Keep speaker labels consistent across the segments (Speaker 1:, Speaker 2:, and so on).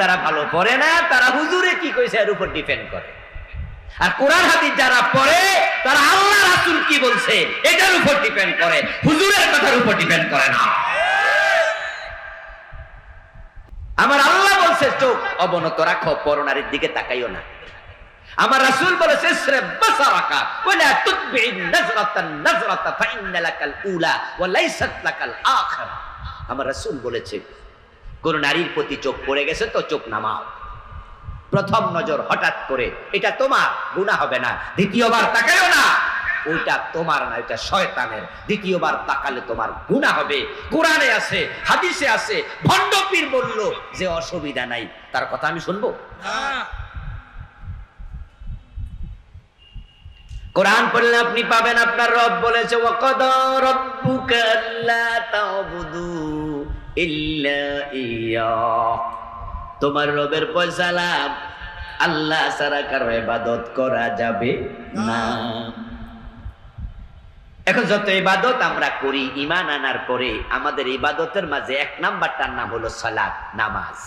Speaker 1: যারা ভালো পড়ে না তারা হুজুরে কি কইছে এর উপর ডিপেন্ড করে, আর কোরআন হাদিস যারা পড়ে তারা আল্লাহ রাসূল কি বলছে এটার উপর ডিপেন্ড করে, হুজুরের কথার উপর ডিপেন্ড করে না। আমার আল্লাহ বলছে চোখ অবনত রাখো, পরনারীর দিকে তাকাইও না। আমার রাসূল বলেছে ইসরাব বাসারাকা ওয়ালা তুতবি'ন নাজরাতান নাজরাতা ফাইন্না লাকাল উলা ওয়া লাইসাত লাকাল আখিরা। আমার রাসূল বলেছে কোন নারীর প্রতি চোখ পড়ে গেছে তো চোখ নামাও, প্রথম নজর হঠাৎ করে এটা তোমার, গুনাহ হবে না। দ্বিতীয়বার তাকায়ও না, ওইটা তোমার না, এটা শয়তানের। দ্বিতীয়বার তাকালে তোমার গুনাহ হবে। কোরআনে আছে, হাদিসে আছে। ভণ্ড পীর বলল যে অসুবিধা নাই, তার কথা আমি শুনবো না। কোরআন পড়লে আপনি পাবেন আপনার রব বলেছে ওয়াকাদা রাব্বুকা আল্লা তা'বুদু ইল্লা ইয়া। তোমার রবের ফয়সালা আল্লাহ ছাড়া কারো ইবাদত করা যাবে না। এখন যত ইবাদত আমরা করি ঈমান আনার পরে আমাদের ইবাদতের মাঝে এক নাম্বারটার নাম হলো সালাত, নামাজ।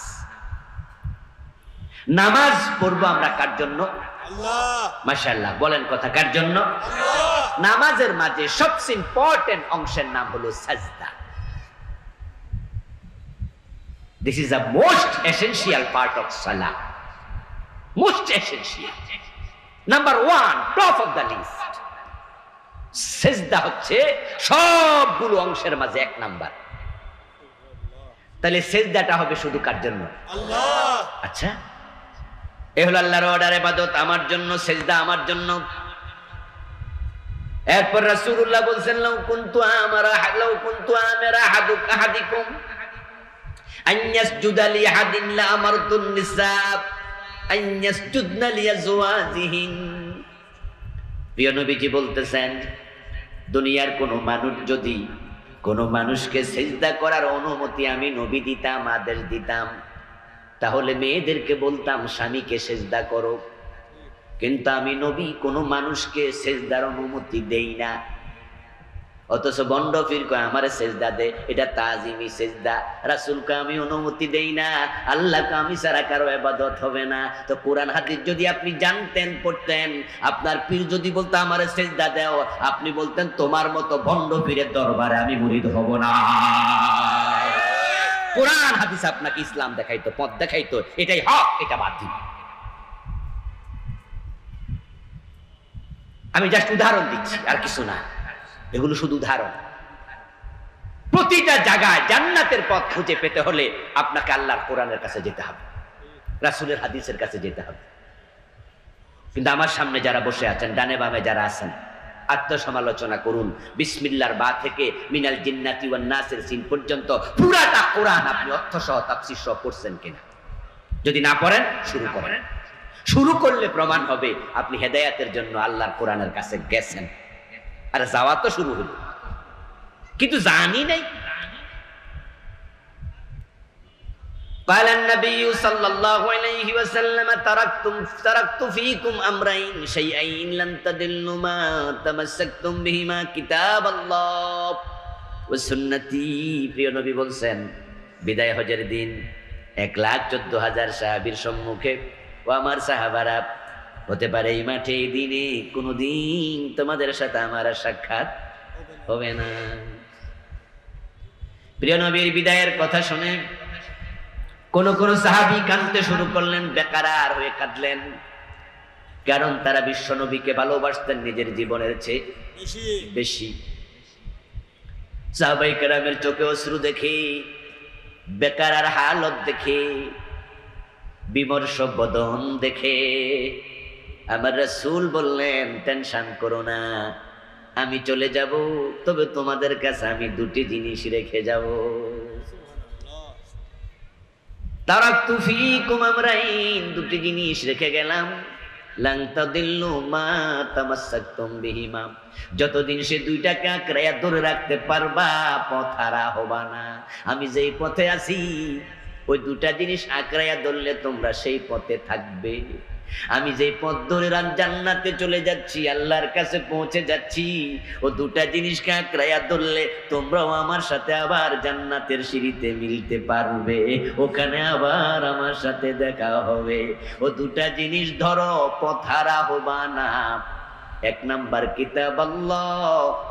Speaker 1: নামাজ পড়বো আমরা কার জন্য? আল্লাহ। মাশাআল্লাহ, বলেন কথা কার জন্য? আল্লাহ। নামাজের মাঝে সবচেয়ে ইম্পর্টেন্ট অংশের নাম হলো সাজদা। This is the most essential part of salah. Most essential. Number one, top of the list. সাজদা হচ্ছে সবগুলো অংশের মাঝে এক নাম্বার। তাহলে সাজদাটা হবে শুধু কার জন্য? আল্লাহ। আচ্ছা, এ হলো আল্লাহর অর্ডার, ইবাদত আমার জন্য, সাজদা আমার জন্য। এরপর রাসূলুল্লাহ বলেন লাউ কুনতু আমারা আহাদিকুম আন ইয়াসজুদা লি আহাদিন লা আমারতুন নিসা আন ইয়াসজুদনা লিআজওয়াজিহিন। প্রিয় নবীজি বলতেছেন দুনিয়ার কোন মানুষ যদি কোন মানুষকে সিজদা করার অনুমতি আমি নবী দিতাম, আদেশ দিতাম, তাহলে মেয়েদেরকে বলতাম স্বামীকে সিজদা করো। কিন্তু আমি নবী কোন মানুষকে সিজদার অনুমতি দেই না। অথচ বন্ড ফির কয় আমারে সিজদা দে, এটা তাজিমি সিজদা। রাসূলকে আমি অনুমতি দেই না, আল্লাহকে আমি ছাড়া কারো ইবাদত হবে না। তো কোরআন হাদিস যদি আপনি জানতেন, পড়তেন, আপনার পীর যদি বলতো আমারে সিজদা দাও, আপনি বলতেন তোমার মতো বন্ড পীরের দরবারে আমি মুরিদ হব না। কোরআন হাদিস আপনাকে ইসলাম দেখাইতো, পথ দেখাইতো, এটাই হক, এটা বাতিল। আমি জাস্ট উদাহরণ দিচ্ছি, আর কিছু না, এগুলো শুধু উদাহরণ। প্রতিটা জায়গায় জান্নাতের পথ খুঁজে পেতে হলে আপনাকে আল্লাহর কোরআনের কাছে যেতে হবে, রাসূলের হাদিসের কাছে যেতে হবে। কিন্তু আমার সামনে যারা বসে আছেন, ডানে বামে যারা আছেন, আত্মসমালোচনা করুন। বিসমিল্লাহর বা থেকে মিনাল জিন্নাতি ওয়ান নাসের সিন পর্যন্ত পুরাটা কোরআন আপনি অর্থ সহ তাফসীর সহ পড়ছেন কিনা? যদি না পড়েন শুরু করেন। শুরু করলে প্রমাণ হবে আপনি হেদায়েতের জন্য আল্লাহর কোরআনের কাছে গেছেন। আর যাওয়া তো শুরু হলো, কিন্তু জানি নাই। قال النبي صلى الله عليه وسلم تركت فيكم امرين شيئين لن تضلوا ما تمسكتم بهما كتاب الله وسنتي। প্রিয় নবী বলেন বিদায় হজের দিন 1,14,000 সাহাবীর সম্মুখে, ও আমার সাহাবারা, হতে পারে এই মাঠে এই দিনে কোনদিন তোমাদের সাথে আমার সাক্ষাৎ হবে না। প্রিয় নবীর বিদায়ের কথা শুনে কোন কোন সাহাবী কাঁদতে শুরু করলেন, বেকারার হয়ে কাঁদলেন। কারণ তারা বিশ্ব নবীকে ভালোবাসতেন নিজের জীবনের চেয়ে বেশি। সাহাবায়ে কেরামের চোখে অশ্রু দেখে, বেকারার হালত দেখে, বিমর্ষ বদন দেখে আমার রাসূল বললেন টেনশন করো না, আমি চলে যাব, তবে তোমাদের কাছে আমি দুটি জিনিস রেখে যাব। তারাকতু ফীকুম আমরাইন, দুটি জিনিস রেখে গেলাম। লান তাদিল্লু মা তামাসসাকতুম বিহিমা, যতদিন সে দুইটাকে আঁকড়াইয়া ধরে রাখতে পারবা পথ হারা হবা না। আমি যেই পথে আছি ওই দুটা জিনিস আঁকড়াইয়া ধরলে তোমরা সেই পথে থাকবে। আমি যে পথ ধরে জান্নাতে চলে যাচ্ছি, আল্লাহর কাছে পৌঁছে যাচ্ছি, ও দুটা জিনিসকে আঁকড়াইয়া ধরলে তোমরাও আমার সাথে আবার জান্নাতের সিঁড়িতে মিলতে পারবে, ওখানে আবার আমার সাথে দেখা হবে। ও দুটা জিনিস ধরো, পথ হারা হবা না। এক নাম্বার কিতাব আল্লাহ,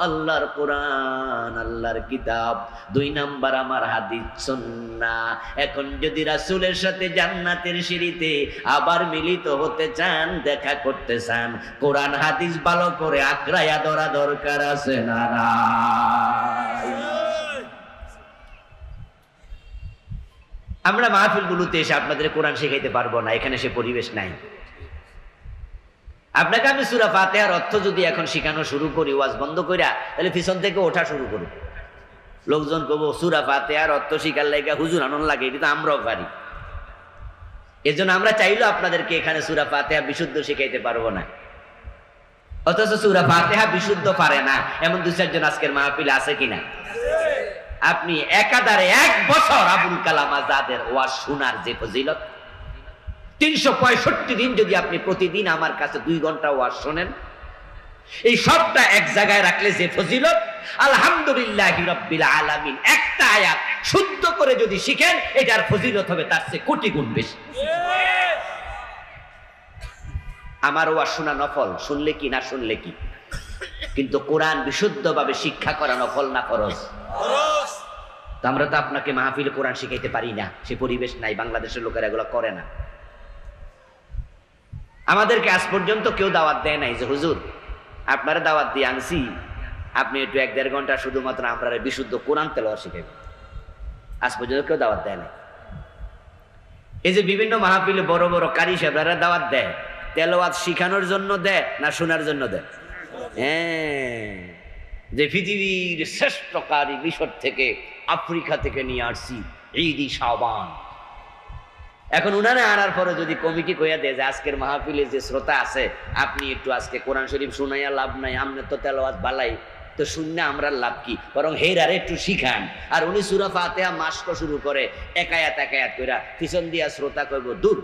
Speaker 1: আল্লাহর কোরআন, আল্লাহর কিতাব। দুই নাম্বার আমার হাদিস সুন্নাহ। এখন যদি রাসূলের সাথে জান্নাতের সিঁড়িতে আবার মিলিত হতে চান, দেখা করতে চান, কোরআন হাদিস ভালো করে আঁকড়াইয়া ধরা দরকার আছে না? আমরা মাহফিলগুলোতে এসে আপনাদের কোরআন শেখাইতে পারবো না, এখানে সে পরিবেশ নাই। আপনাকে আমি সূরা ফাতিহার অর্থ যদি এখন শেখানো শুরু করি, ওয়াজ বন্ধ কইরা, তাহলে পিছন থেকে ওঠা শুরু করব। লোকজন কব সূরা ফাতিহার অর্থ শিখার লাগা হুজুর আনন্দ লাগে, এটা তো আমরাও পারি। এজন্য আমরা চাইলেও আপনাদেরকে এখানে সূরা ফাতিহা বিশুদ্ধ শিখাইতে পারবো না। অথচ সূরা ফাতিহা বিশুদ্ধ পারে না এমন দুই চারজন আজকের মাহফিলে আছে কিনা? আপনি একাধারে 1 বছর আবুল কালাম আজাদের ওয়াজ শোনার যে ফজিলত, 365 দিন যদি আপনি প্রতিদিন আমার কাছে 2 ঘন্টা ওয়াজ শোনেন, এই সবটা এক জায়গায় রাখলে যে ফজিলত, আলহামদুলিল্লাহি রাব্বিল আলামিন একটা আয়াত শুদ্ধ করে যদি শিখেন, এটার ফজিলত হবে তার চেয়ে কোটি গুণ বেশি। আমার ওয়াজ শোনা নফল, শুনলে কি না শুনলে কি, কিন্তু কোরআন বিশুদ্ধভাবে শিক্ষা করা নফল না ফরজ? তো আমরা তো আপনাকে মাহফিলে কোরআন শিখাইতে পারি না, সে পরিবেশ নাই, বাংলাদেশের লোকেরা এগুলো করে না। আমাদেরকে আজ পর্যন্ত কেউ দাওয়াত দেয় নাই যে হুজুর আপনারা দাওয়াত দিয়ে আনছি, আপনি একটু 1-1.5 ঘন্টা শুধুমাত্র আমরা বিশুদ্ধ কোরআন তেলাওয়াত শিখাবেন। আজ পর্যন্ত কেউ দাওয়াত দেয় নাই। এই যে বিভিন্ন মাহফিলে বড় বড় কারি সাহেবরা দাওয়াত দেয়, তেলাওয়াত শিখানোর জন্য দেয় না শোনার জন্য দেয়? হ্যাঁ, যে পৃথিবীর শ্রেষ্ঠ কারি মিশর থেকে, আফ্রিকা থেকে নিয়ে আসছি, ঈদি শাবান। এখন উনারা আনার পরে যদি কমিটি কইয়া দেয় যে আজকের মাহফিলে যে শ্রোতা আছে, আপনি একটু আজকে কোরআন শরীফ শুনাইয়া লাভ নাই, আমনে তো তেলাওয়াত বালাই, তো শুনলে আমরা লাভ কি, বরং হেরারে একটু শিখান। আর উনি সূরা ফাতিহা মাস্ক শুরু করে এক আয়াত কইরা, পিছন দিয়া শ্রোতা কইব দূর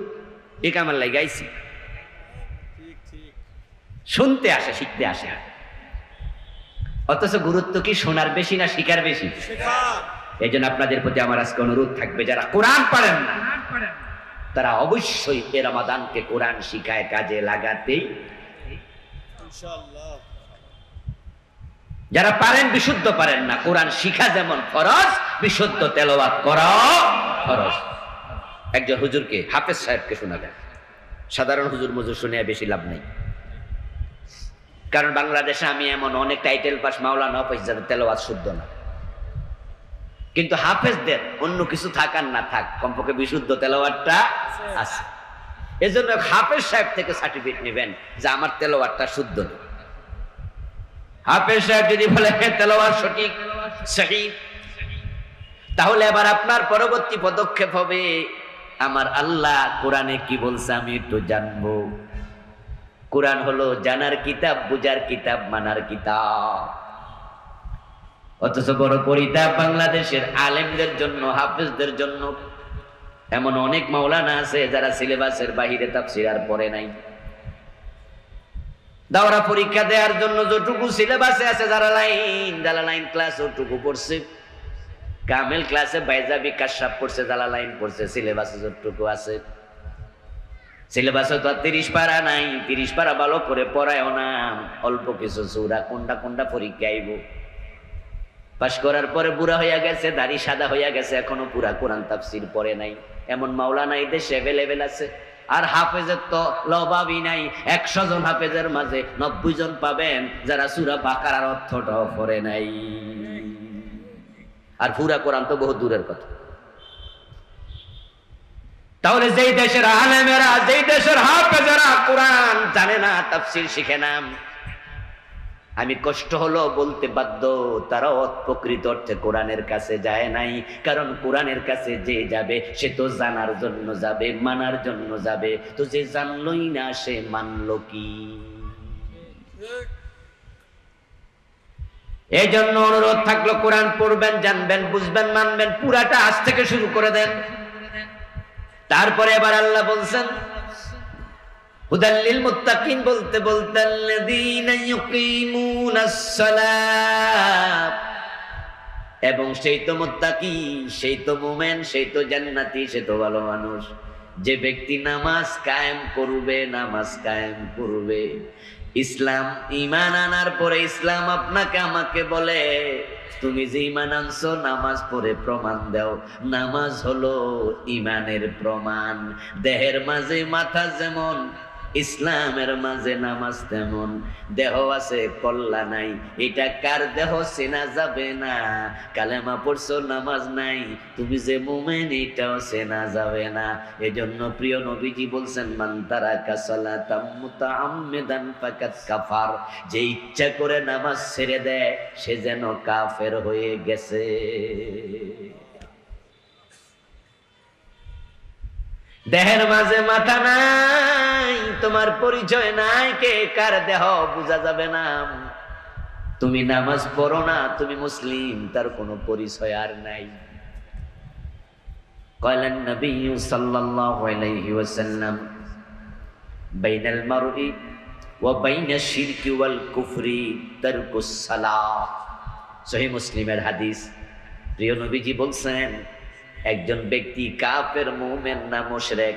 Speaker 1: এ কামার লাগাইছি। শুনতে আসে, শিখতে আসে। অথচ গুরুত্ব কি শোনার বেশি না শিখার বেশি? এই জন্য আপনাদের প্রতি আমার আজকে অনুরোধ থাকবে, যারা কোরআন পারেন না তারা অবশ্যই এ রমাদানকে কোরআন শিখায় কাজে লাগাতেই, যারা পারেন বিশুদ্ধ পারেন না, কোরআন শিখা যেমন ফরজ, বিশুদ্ধ তেলাওয়াত করা ফরজ। একজন হুজুরকে, হাফেজ সাহেবকে শোনাবেন, সাধারণ হুজুর মুজুর শুনে বেশি লাভ নেই। কারণ বাংলাদেশে আমি এমন অনেক টাইটেল পাস মাওলানা পাইছি যাদের তেলাওয়াত শুদ্ধ না, কিন্তু হাফেজদের অন্য কিছু থাকার না থাক, কমপক্ষে বিশুদ্ধ তেলাওয়াতটা আছে। এজন্য হাফেজ সাহেব থেকে সার্টিফিকেট নেবেন যে আমার তেলাওয়াতটা শুদ্ধ। হাফেজ সাহেব যদি বলে তেলাওয়াত সঠিক সহি, তাহলে এবার আপনার পরবর্তী পদক্ষেপ হবে, আমার আল্লাহ কোরআনে কি বলছে আমি একটু জানবো। কোরআন হলো জানার কিতাব, বুঝার কিতাব, মানার কিতাব। অথচ বড় পরিতাপ বাংলাদেশের আলেমদের জন্য, হাফেজদের জন্য। এমন অনেক মাওলানা আছে যারা সিলেবাসের বাহিরে তাফসীর আর পড়ে নাই। দাওরা পরীক্ষা দেওয়ার জন্য যতটুকু সিলেবাসে আছে, যারা লাইন ক্লাস ওটুকু পড়ছে, কামেল ক্লাসে বাইজাবি কাশাব পড়ছে, জালালাইন পড়ছে, সিলেবাসে যতটুকু আছে। সিলেবাসে তো 30 পারা নাই, 30 পারা ভালো করে পড়ায়ও না, অল্প কিছু সূরা কোনটা কোনটা পরীক্ষা আইব। পাশ করার পরে বুড়া হইয়া গেছে, দাড়ি সাদা হইয়া গেছে, এখনো পুরা কোরআন তাফসীর পড়ে নাই। এমন মাওলানা এই দেশে অ্যাভেলেবেল আছে। আর হাফেজের তো লবাবই নাই। 100 জন হাফেজের মাঝে 90 জন পাবেন যারা সূরা বাকারার অর্থটাও পড়ে নাই। আর পুরা কোরআন তো বহু দূরের কথা। তাহলে যেই দেশের আলেমেরা, যেই দেশের হাফেজেরা কোরআন জানে না, তাফসীর শিখে না, আমি কষ্ট হলো বলতে বাধ্য, তারাও প্রকৃত অর্থে কোরআনের কাছে যায় নাই। কারণ কোরআনের কাছে যে যাবে সে তো জানার জন্য যাবে, মানার জন্য যাবে। তো যে জানলই না সে মানলো কি? এই জন্য অনুরোধ থাকলো, কোরআন পড়বেন, জানবেন, বুঝবেন, মানবেন, পুরাটা আজ থেকে শুরু করে দেন। তারপরে এবার আল্লাহ বলছেন হুদাল্লিল মুত্তাকিন বলতে বলতে আল্লাযীনা ইউকিমুনাস সালাত, এবং সেই তো মুত্তাকি, সেই তো মুমিন, সেই তো জান্নাতি, সে তো ভালো মানুষ যে ব্যক্তি নামাজ কায়েম করবে, নামাজ কায়েম করবে। ইসলাম ঈমান আনার পরে ইসলাম আপনাকে আমাকে বলে তুমি যে ঈমান আনছো নামাজ পড়ে প্রমাণ দাও। নামাজ হলো ঈমানের প্রমাণ। দেহের মাঝে মাথা যেমন, ইসলামের মাঝে নামাজ তেমন। দেহ আছে কল্লা নাই, এটা কার দেহ চেনা যাবে না। কালেমা পড়ছো নামাজ নাই, তুমি যে মুমিন এটাও চেনা যাবে না। এজন্য প্রিয় নবীজি বলছেন মান তারাকা সালাতাম মুতাআম্মিদান ফাকাত কাফার, যে ইচ্ছা করে নামাজ ছেড়ে দেয় সে যেন কাফের হয়ে গেছে। দেহের মাঝে মাথা নাই, তোমার পরিচয় নাই, কে কার দেহ বোঝা যাবে না। তুমি নামাজ পড়ো না, তুমি মুসলিম, তার কোনো পরিচয় আর নাই। ক্বালান নবী সাল্লাল্লাহু আলাইহি ওয়াসাল্লাম বাইনাল মারই ওয়া বাইনাশ শিরকি ওয়াল কুফরি তারকুস সালাহ। সহিহ মুসলিমের হাদিস। প্রিয় নবীজি বলছেন একজন ব্যক্তি কাফের, মুমিন না মুশরিক,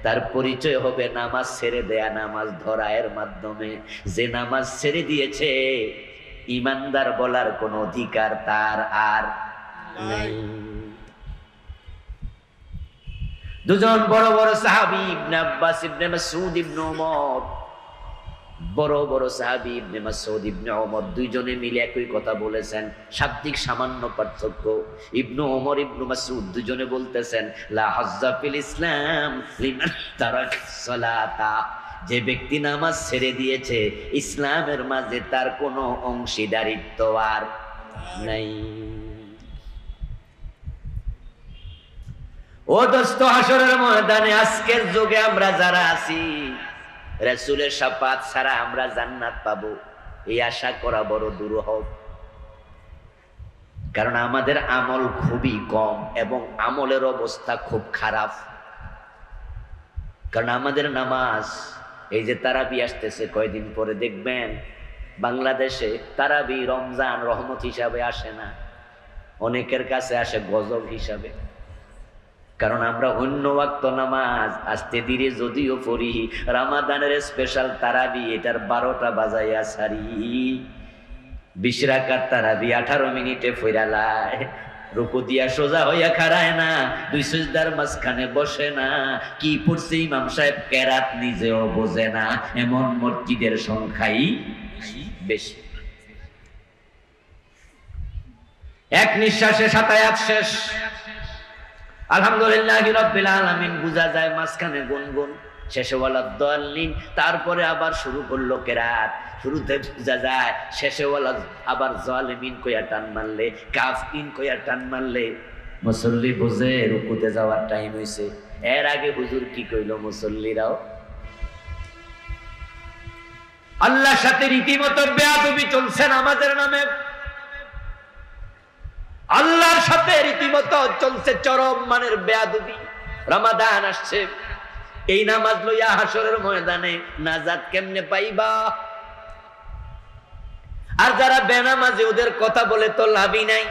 Speaker 1: তার পরিচয় হবে নামাজ ছেড়ে দেয়া, নামাজ ধরা এর মাধ্যমে। যে নামাজ ছেড়ে দিয়েছে ঈমানদার বলার কোনো অধিকার তার আর নাই। দুজন বড় বড় সাহাবী ইবনে আব্বাস ইবনে মাসউদ ইবনে ওমর, বড় বড় সাহাবী ইবনে মাসউদ ইবনে ওমর দুইজনে মিলে একই কথা বলেছেন, শাব্দিক সামান্য পার্থক্য। ইবনে ওমর ইবনে মাসউদ দুইজনে বলতেছেন লা হাজ্জা ফিল ইসলাম লিমান তারাকা সালাতা, যে ব্যক্তি নামাজ ছেড়ে দিয়েছে ইসলামের মাঝে তার কোনো অংশীদারিত্ব আর নাই। ও দোস্ত, হাসরের ময়দানে আজকের যুগে আমরা যারা আছি রাসূলের শাফাত ছাড়া আমরা জান্নাত পাবো এই আশা করা বড় দুরূহ। কারণ আমাদের আমল খুবই কম এবং আমলের অবস্থা খুব খারাপ। কারণ আমাদের নামাজ, এই যে তারাবি আসতেছে কয়দিন পরে দেখবেন বাংলাদেশে তারাবি রমজান রহমত হিসাবে আসে না, অনেকের কাছে আসে গজব হিসাবে। কারণ আমরা অন্য ওয়াক্ত নামাজ আস্তে ধীরে যদিও পড়ি, রমাদানের স্পেশাল তারাবি এটার 12টা বাজাইয়া সারি। 20 রাকাত তারাবি 18 মিনিটে ফইরালায়, রুকু দিয়া সোজা হইয়া খাড়ায় না, 2 সিজদার মাঝখানে বসে না, কি পড়ছে ইমাম সাহেব কেরাত নিজেও বোঝে না, এমন মসজিদের সংখ্যাই বেশি। এক নিঃশ্বাসে 7 আয়াত শেষ, আলহামদুলিল্লাহি রাব্বিল আলামিন বুঝা যায়, মাঝখানে গুনগুন, শেষে ওয়ালাদ দাল্লিন, তারপরে আবার শুরু করলো কেরাত। শুরুতে বুঝা যায়, শেষে ওয়ালাদ আবার জালিমিন কইয়া টান মারলে, কাফিরিন কইয়া টান মারলে মুসল্লি বুঝে রুকুতে যাওয়ার টাইম হইছে। এর আগে হুজুর কি কইলো মুসল্লিরাও? আল্লাহর সাথে রীতিমতো বেয়াদবি চলছে নামাজের নামে, আল্লাহর সাথে রীতিমতো চলছে চরম মানের বেয়াদবি। রমাদান আসছে, এই নামাজ লইয়া হাসরের ময়দানে নাজাত কেমনে পাইবা? আর যারা বেনামাজি ওদের কথা বলে তো লাভই নাই।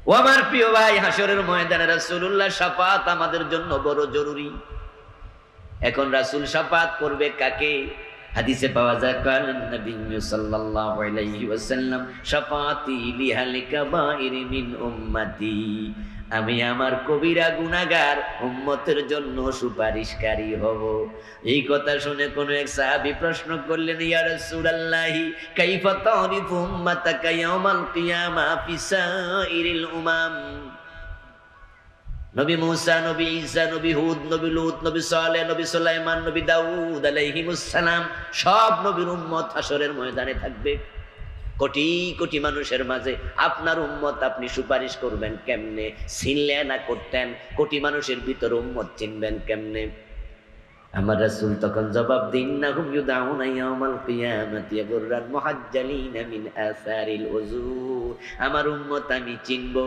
Speaker 1: ও আমার প্রিয় ভাই, হাসরের ময়দানে রাসূলুল্লাহ শাফাত আমাদের জন্য বড় জরুরি। এখন রাসূল শাফাত করবে কাকে? হাদিসে পাওয়া যায় কালেন নবী সাল্লাল্লাহু আলাইহি ওয়াসাল্লাম শাফাতি লিহাল কাবাইর মিন উম্মতি, আমি আমার কবিরা গুনাহগার উম্মতের জন্য সুপারিশকারী হব। এই কথা শুনে কোন এক সাহাবী প্রশ্ন করলেন, ইয়া রাসূলুল্লাহি কাইফা তারিফু উম্মাতাকা ইয়াউমাল কিয়ামা ফি সাইরিল উমাম? নবী মুসা, নবী ঈসা, নবী হুদ, নবী লূত, নবী সালেহ, নবী সুলাইমান, নবী দাউদ আলাইহিমুস সালাম সব নবীর উম্মত হাসরের ময়দানে থাকবে। কোটি কোটি মানুষের মাঝে আপনার উম্মত আপনি সুপারিশ করবেন কেমনে? চিনলে না করতেন, কোটি মানুষের ভিতর উম্মত চিনবেন কেমনে? আমার রাসূল তখন জবাব দিন, ইন্নাহুম ইউদাউনা ইয়াউমাল কিয়ামাতি গুররান মুহাজ্জালিনা মিন আসারিল উযু, আমার উম্মত আমি চিনবো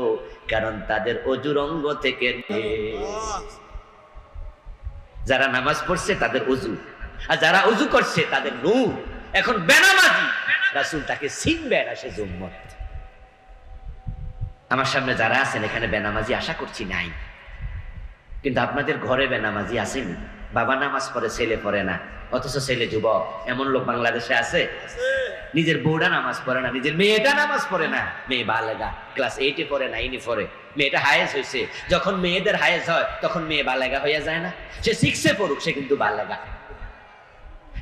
Speaker 1: কারণ তাদের অজুর অঙ্গ থেকে যারা নামাজ পড়ছে তাদের ওযু, আর যারা ওযু করছে তাদের নূর। এখন বেনামাজি রাসূল তাকে চিনবে না, সে উম্মত। আমার সামনে যারা আছেন এখানে বেনামাজি আশা করছি নাই, কিন্তু আপনাদের ঘরে বেনামাজি আসেনি। বাবা নামাজ পড়ে, ছেলে পড়ে না, অথচ ছেলে যুবক। এমন লোক বাংলাদেশে আছে? নিজের বউটা নামাজ পড়ে না, নিজের মেয়েটা নামাজ পড়ে না। মেয়ে বালেগা, ক্লাস 8-এ পড়ে, 9-এ পড়ে, মেয়েটা হায়েজ হয়েছে। যখন মেয়েদের হায়েজ হয় তখন মেয়ে বালেগা হয়ে যায় না? সে 6-এ পড়ুক, সে কিন্তু বালেগা।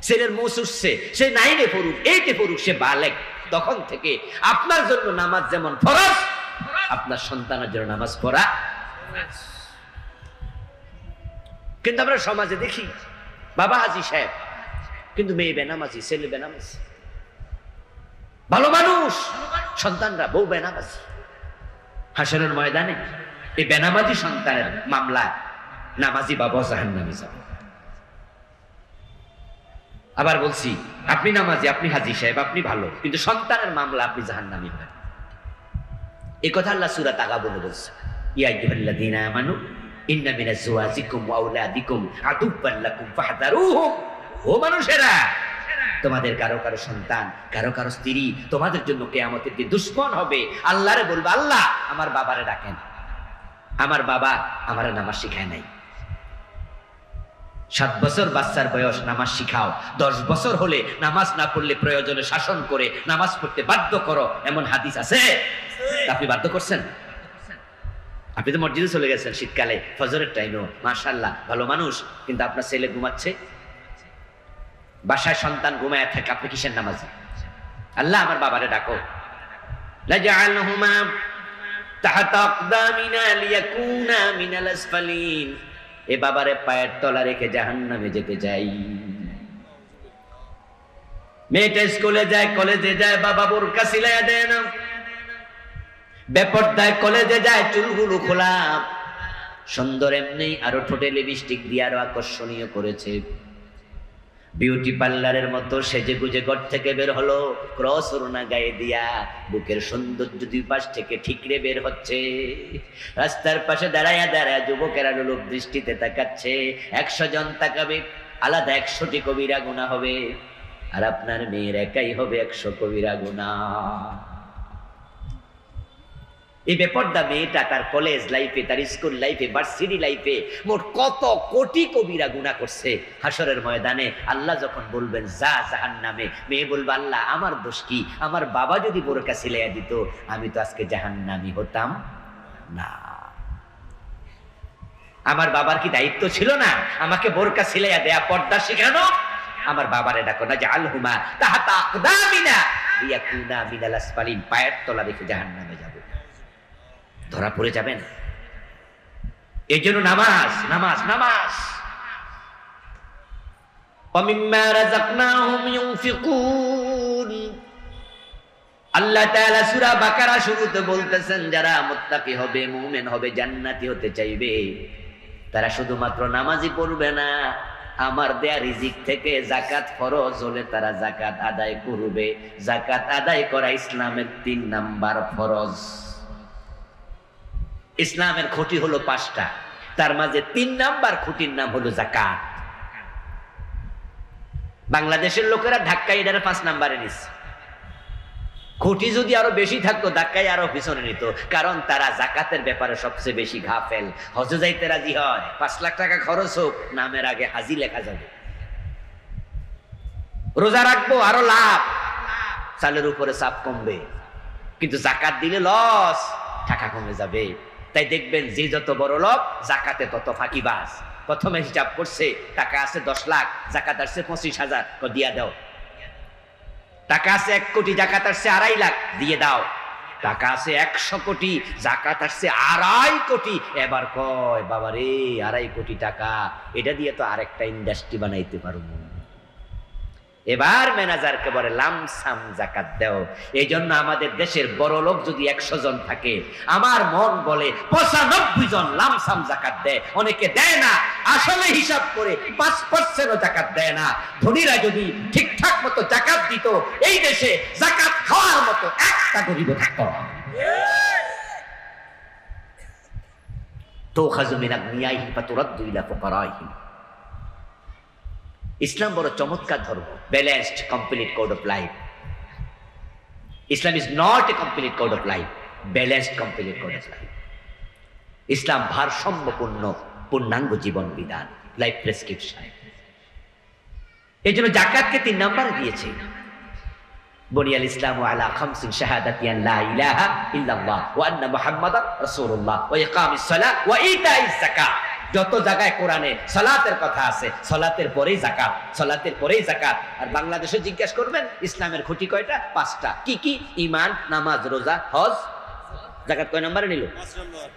Speaker 1: ছেলের মুছ উঠছে, সে 9-এ পড়ুক, 8-এ পড়ুক, সে বালেগ। তখন থেকে আপনার জন্য নামাজ যেমন ফরজ, আপনার সন্তানের জন্য নামাজ পড়া। কিন্তু আমরা সমাজে দেখি বাবা হাজি সাহেব, কিন্তু মেয়ে বেনামাজি, ছেলে বেনামাজি। ভালো মানুষ, সন্তানরা, বউ বেনামাজি। হাসরের ময়দানে এই বেনামাজি সন্তানের মামলায় নামাজি বাবা জাহান্নামে যাবে। আবার বলছি, আপনি নামাজি, আপনি হাজি সাহেব, আপনি ভালো, কিন্তু সন্তানের মামলা আপনি জাহান্নামী হবেন। এই কথা আল্লাহ সূরা তাগাবুনে বলছে, ইয়া আইয়ুহাল্লাযীনা আমানু ইন্না মিনাজ-জুওয়াজিকুম ওয়া আওলাদিকুম আদুব্বান লাকুম ফাহদারুহুম। ও মানুষেরা, তোমাদের কারো কারো সন্তান, কারো কারো স্ত্রী তোমাদের জন্য কিয়ামতের দিন দুশমন হবে। আল্লাহরে বলবে, আল্লাহ আমার বাবারে ডাকেন, আমার বাবা আমারে নামাজ শিখায় নাই। 7 বছর বাচ্চার বয়স, নামাজ শিখাও। 10 বছর হলে নামাজ না পড়লে প্রয়োজনে শাসন করে নামাজ পড়তে বাধ্য করো, এমন হাদিস আছে? আপনি বাধ্য করছেন? আপনি তো মসজিদে চলে গেছেন শীতকালে ফজরের টাইমেও, মাশাআল্লাহ ভালো মানুষ, কিন্তু আপনার ছেলে ঘুমাচ্ছে, বাসায় সন্তান ঘুমায় থাকে, আপনি কিসের নামাজি? আল্লাহ আমার বাবারে ডাকো। লাজআলহুমা তাহতা আকদামিনা লিয়াকুনা মিনাল আসফালিন। এ বাবারে পায়ের তলা রেখে জাহান্নামে যেতে যাই। মেয়েটা স্কুলে যায়, কলেজে যায়, বাবা বোরকা সিলাইয়া দেয় না, বেপরদায় কলেজে যায়, চুলগুলো খোলা, সুন্দর এমনি, আরো ঠোঁটে লিপস্টিক দিয়ে আরো আকর্ষণীয় করেছে। বিউটি পার্লারের মতো সেজে গুজে ঘর থেকে বের হলো, ক্রস ওড়না গায়ে দিয়া, বুকের সৌন্দর্য দুই পাশ থেকে ঠিকরে বের হচ্ছে। রাস্তার পাশে দাঁড়ায়া দাঁড়ায় যুবকেরা লোক দৃষ্টিতে তাকাচ্ছে। 100 জন তাকাবে, আলাদা 100টি কবিরা গুনাহ হবে, আর আপনার মেয়ের একাই হবে 100 কবিরা গুনাহ। এই বেপরদা মেয়েটা তার কলেজ লাইফে, তার স্কুল লাইফে, ভার্সিটি লাইফে মোট কত কোটি কবিরা গুনাহ করছে। হাসরের ময়দানে আল্লাহ যখন বলবেন যা জাহান্নামে, মেয়ে বলবে, আল্লাহ আমার দোষ কি? আমার বাবা যদি বোরকা সিলাইয়া দিত, আমি তো আজকে জাহান্নামী হতাম না। আমার বাবার কি দায়িত্ব ছিল না আমাকে বোরকা সিলাইয়া দেয়া, পর্দা শেখানো? আমার বাবারে ডাকো, না জাআলহুমা তাহতা আকদামিনা লিয়াকুনা মিনাল আসফালিন। পায়ের তলা রেখে জাহান্নামে যাব, ধরা পড়ে যাবেন। এই জন্য নামাজ, নামাজ, নামাজ। ওয়ামিম্মা রাযাকনাহুম ইউনফিকুন। আল্লাহ তাআলা সূরা বাকারা শুরুতে বলতেছেন, যারা মুত্তাকি হবে, মুমিন হবে, জান্নাতি হতে চাইবে, তারা শুধুমাত্র নামাজই পড়বে না, আমার দেয়া রিজিক থেকে যাকাত ফরজ হলে তারা যাকাত আদায় করবে। যাকাত আদায় করা ইসলামের 3 নাম্বার ফরজ। ইসলামের খুঁটি হলো 5টা, তার মাঝে 3 নাম্বার খুঁটির নাম হলো যাকাত। বাংলাদেশের লোকেরা ধাক্কায় এটারে 5 নাম্বারে নিচ্ছে। খুঁটি যদি আরো বেশি থাকতো ধাক্কায় আরো পিছনে নিত, কারণ তারা যাকাতের ব্যাপারে সবচেয়ে বেশি গাফেল। হজে যাইতে রাজি হয়, 5 লাখ টাকা খরচ হোক, নামের আগে হাজি লেখা যাবে। রোজা রাখবো, আরো লাভ, চালের উপরে চাপ কমবে, কিন্তু যাকাত দিলে লস, টাকা কমে যাবে। তাই দেখবেন যে যত বড় লোক যাকাতে তত ফাঁকিবাজ। প্রথমে হিসাব করছে টাকা আছে 10 লাখ, যাকাত আসছে 25,000, দিয়া দাও। টাকা আছে 1 কোটি, যাকাত আসছে 2.5 লাখ, দিয়ে দাও। টাকা আছে 100 কোটি, যাকাত আসছে 2.5 কোটি। এবার কয়, বাবা রে 2.5 কোটি টাকা, এটা দিয়ে তো আরেকটা ইন্ডাস্ট্রি বানাইতে পারবো। এবার ম্যানেজারকে বলে লামসাম যাকাত দাও। এই জন্য আমাদের দেশের বড় লোক যদি 100 জন থাকে, আমার মন বলে 95 জন লামসাম যাকাত দেয়। অনেকে দেয় না, আসলে হিসাব করে 5% যাকাত দেয় না। ধনীরা যদি ঠিকঠাক মতো যাকাত দিত, এই দেশে যাকাত খাওয়ার মতো একটা গরিব থাকতো না। তুখাযু মিন আগনিয়াইহিম ফাতুরাদ্দু ইলা ফুকারাইহিম। ইসলাম বড় চমৎকার ধর্ম, balanced complete code of life. Islam is not a complete code of life, balanced complete code of life. ইসলাম ভারসাম্যপূর্ণ পূর্ণাঙ্গ জীবন বিধান, লাইফ প্রেসক্রিপশন। এই জন্য জাকাতকে 3 নম্বরে দিয়েছে। বুনিয়াল ইসলামু আলা খামসিন শাহাদাতি আন লা ইলাহা ইল্লাল্লাহ ওয়া আন্না মুহাম্মাদার রাসূলুল্লাহ ওয়া ইকামিস সালাহ ওয়া ইতাইজ যাকাত। যত জায়গায় কোরআনে সালাতের কথা আছে, সালাতের পরেই যাকাত, সালাতের পরেই যাকাত। আর বাংলাদেশে জিজ্ঞেস করবেন ইসলামের খুঁটি কয়টা? 5টা। কি কি? ঈমান, নামাজ, রোজা, হজ। যাকাত কয় নম্বরে নিল? 5 নম্বর।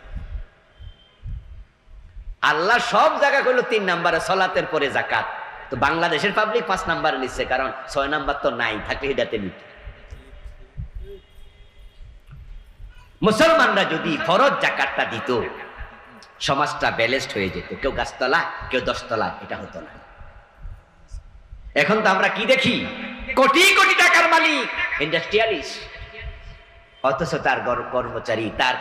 Speaker 1: আল্লাহ সব জায়গা কইলো 3 নম্বরে, সালাতের পরে যাকাত। তো বাংলাদেশের পাবলিক 5 নম্বরে নিচ্ছে, কারণ 6 নম্বর তো নাই, থাকলে হিদাতে নিত। মুসলমানরা যদি ফরজ যাকাতটা দিত, সমাজটা ব্যালেন্সড হয়ে যেত। কেউ গাছতলা, কেউ 10 তলা, এটা হতো না। এখন তো আমরা কি দেখি? কোটি কোটি টাকার মালিক ইন্ডাস্ট্রিয়ালিস্ট, অথচ তার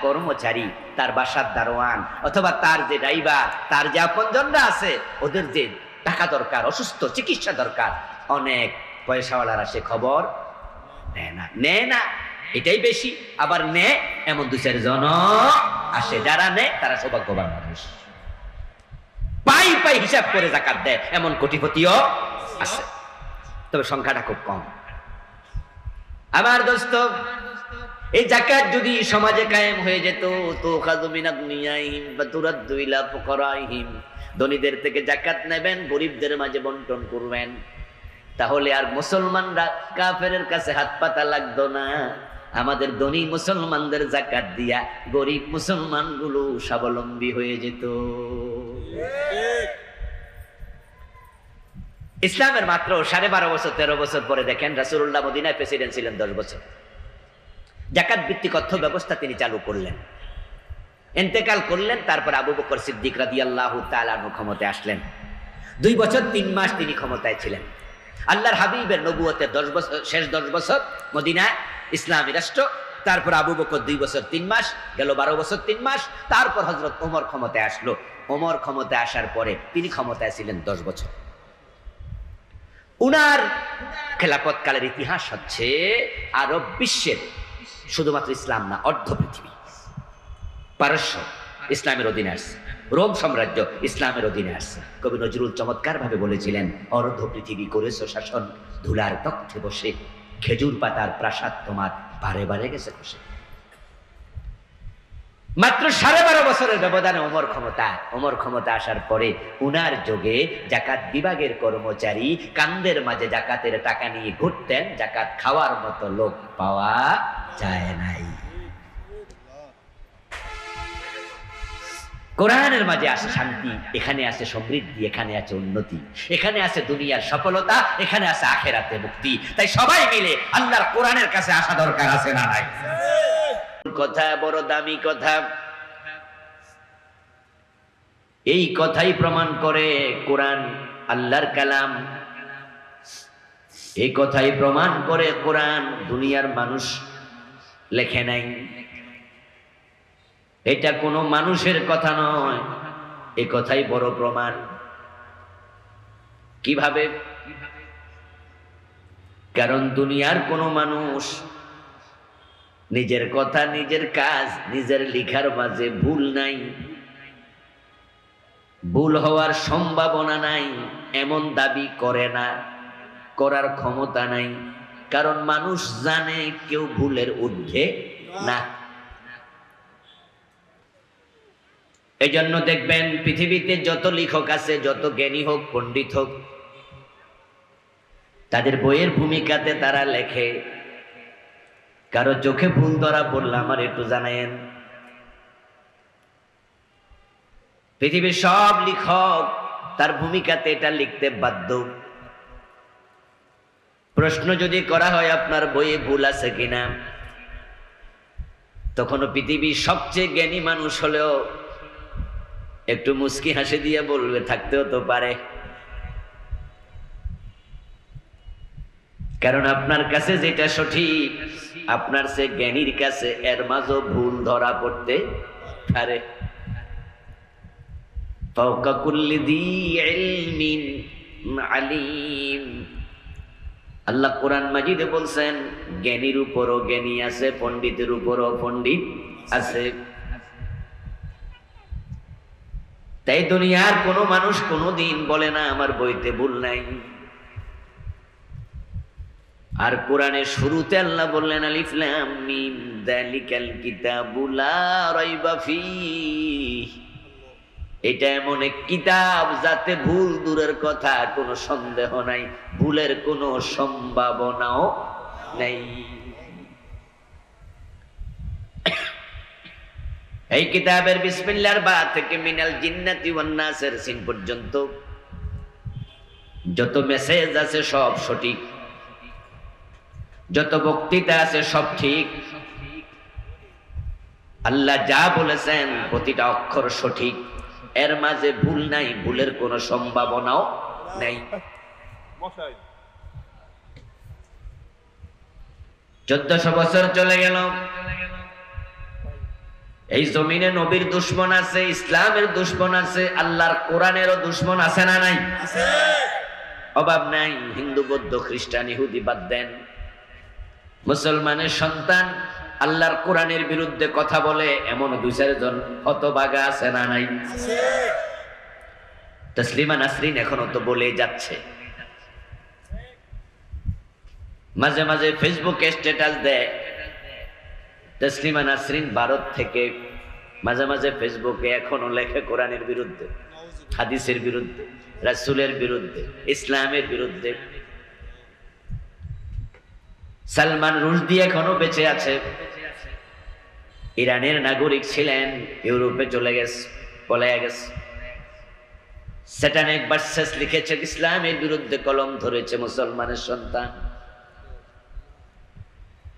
Speaker 1: কর্মচারী, তার বাসার দারোয়ান, অথবা তার যে ড্রাইভার, তার যে আপনজনরা আছে, ওদের যে টাকা দরকার, অসুস্থ, চিকিৎসা দরকার, অনেক পয়সাওয়ালারা সে খবর নেয় না। এটাই বেশি। আবার নেয় এমন 2-4 জন আসে, যারা নেয় তারা সৌভাগ্যবান মানুষ, পাই হিসাব করে যাকাত দেয়, এমন কোটিপতিও আছে, তবে সংখ্যাটা খুব কম। আমার দোস্ত, এই যাকাত যদি সমাজে কায়েম হয়ে যেত, তো খাযু মিনাদ দুনিয়াহিম বা তুরাদ্দু ইলা ফুকারাইহিম, ধনীদের থেকে যাকাত নেবেন, গরিবদের মাঝে বন্টন করবেন, তাহলে আর মুসলমানরা কাফেরের কাছে হাত পাতা লাগতো না। আমাদের ধনী মুসলমানদের যাকাত দিয়া গরিব মুসলমানগুলো স্বাবলম্বী হয়ে যেত। ইসলামের মাত্র 12.5 বছর 13 বছর পরে দেখেন রাসূলুল্লাহ মদিনায় প্রেসিডেন্ট ছিলেন 10 বছর। যাকাত ভিত্তিক অর্থ ব্যবস্থা তিনি চালু করলেন, ইন্তেকাল করলেন। তারপর আবু বকর সিদ্দিক রাদিয়াল্লাহু তাআলা ক্ষমতায় আসলেন। 2 বছর 3 মাস তিনি ক্ষমতায় ছিলেন। আল্লাহর হাবিবের নবুয়তের 10 বছর, শেষ 10 বছর মদিনায় ইসলামী রাষ্ট্র। তারপর আবু বকর 2 বছর 3 মাস, গেল 12 বছর 3 মাস। তারপর হযরত ওমর ক্ষমতায় আসলো। ওমর ক্ষমতায় আসার পরে তিনি ক্ষমতায় ছিলেন 10 বছর। উনার খেলাফত কালের ইতিহাস হচ্ছে আরব বিশ্বের, শুধুমাত্র ইসলাম না, অর্ধ পৃথিবী, পারস্য ইসলামের অধীনে আসছে, রোম সাম্রাজ্য ইসলামের অধীনে আসছে। কবি নজরুল চমৎকার ভাবে বলেছিলেন, অর্ধ পৃথিবী করেছো শাসন, ধুলার তখ্তে বসে, খেজুর পাতার প্রাসাদ তোমার বারে বারে গেছে খসে। মাত্র 12.5 বছরের ব্যবধানে ওমর ক্ষমতা আসার পরে উনার যোগে যাকাত বিভাগের কর্মচারী কান্দের মাঝে যাকাতের টাকা নিয়ে ঘুরতেন। যাকাত খাওয়ার মতো লোক পাওয়া যায় নাই। কোরআনের মাঝে আছে শান্তি, এখানে আছে সমৃদ্ধি, এখানে আছে উন্নতি, এখানে আছে দুনিয়ার সফলতা, এখানে আছে আখেরাতে মুক্তি। তাই সবাই মিলে আল্লাহর কোরআনের কাছে আসা দরকার আছে না নাই? কথা বড় দামি কথা। এই কথাই প্রমাণ করে কোরআন আল্লাহর কালাম। এই কথাই প্রমাণ করে কোরআন দুনিয়ার মানুষ লেখে নাই। এটা কোনো মানুষের কথা নয়, এই কথাই বড় প্রমাণ। কিভাবে? কারণ দুনিয়ার কোনো মানুষ নিজের কথা, নিজের কাজ, নিজের লেখার মাঝে ভুল নাই, ভুল হওয়ার সম্ভাবনা নাই এমন দাবি করে না, করার ক্ষমতা নাই। কারণ মানুষ জানে কেউ ভুলের ঊর্ধ্বে না। এই জন্য দেখবেন পৃথিবীতে যত লেখক আছে, যত জ্ঞানী হোক, পণ্ডিত হোক, তাদের বইয়ের ভূমিকাতে তারা লেখে, কারো চোখে ভুল ধরা পড়লে আমার একটু জানায়েন। পৃথিবীর সব লেখক তার ভূমিকাতে এটা লিখতে বাধ্য। প্রশ্ন যদি করা হয় আপনার বইয়ে ভুল আছে কিনা, তখনও পৃথিবীর সবচেয়ে জ্ঞানী মানুষ হলেও একটু মুস্কি হাসি দিয়ে বলবে থাকতেও তো পারে। কারণ আপনার কাছে যেটা সঠিক, আপনার সে জ্ঞানীর কাছে এর মাঝেও ভুল ধরা পড়তে পারে। ফাওকা কুল্লি যী ইলমিন আলিম। আল্লাহ কোরআন মাজিদে বলছেন জ্ঞানীর উপরও জ্ঞানী আছে, পণ্ডিতের উপরও পণ্ডিত আছে। তাই দুনিয়ার কোনো মানুষ কোনোদিন বলে না আমার বইতে ভুল নাই। আর কোরআনের শুরুতে আল্লাহ বললেন আলিফ লাম মিম যালিকাল কিতাবু লা রাইবা ফীহ। এটা এমন এক কিতাব যাতে ভুল দূরের কথা, কোনো সন্দেহ নাই, ভুলের কোনো সম্ভাবনাও নাই। এই কিতাবের বিসমিল্লাহর বা থেকে মিনাল জিন্নাতি ওয়ান নাসের সিন পর্যন্ত যত মেসেজ আছে সব সঠিক, যত বক্তৃতা আছে সব ঠিক। আল্লাহ যা বলেছেন প্রতিটা অক্ষর সঠিক, এর মাঝে ভুল নাই, ভুলের কোনো সম্ভাবনাও নাই। 1400 বছর চলে গেল, এই জমিনে নবীর দুশ্মন আছে, ইসলামের দুশ্মন আছে, আল্লাহর কোরআনেরও দুশ্মন আছে না নাই? অভাব নাই। হিন্দু বৌদ্ধ খ্রিস্টান ইহুদি বাদ দেন, মুসলমানের সন্তান আল্লাহর কোরআনের বিরুদ্ধে কথা বলে এমন 2-4 জন হতভাগা আছে না নাই? তসলিমা নাসরিন এখনো তো বলে যাচ্ছে, মাঝে মাঝে ফেসবুকে স্ট্যাটাস দেয়। তসলিমা নাসরিন ভারত থেকে মাঝে মাঝে ফেসবুকে এখনো লেখে কোরআনের বিরুদ্ধে, হাদিসের বিরুদ্ধে, রাসূলের বিরুদ্ধে, ইসলামের বিরুদ্ধে। সালমান রুশদি এখনো বেঁচে আছে, ইরানের নাগরিক ছিলেন, ইউরোপে চলে গেছে, পলায়া গেছে। স্যাটানিক ভার্সেস লিখেছে, ইসলামের বিরুদ্ধে কলম ধরেছে মুসলমানের সন্তান।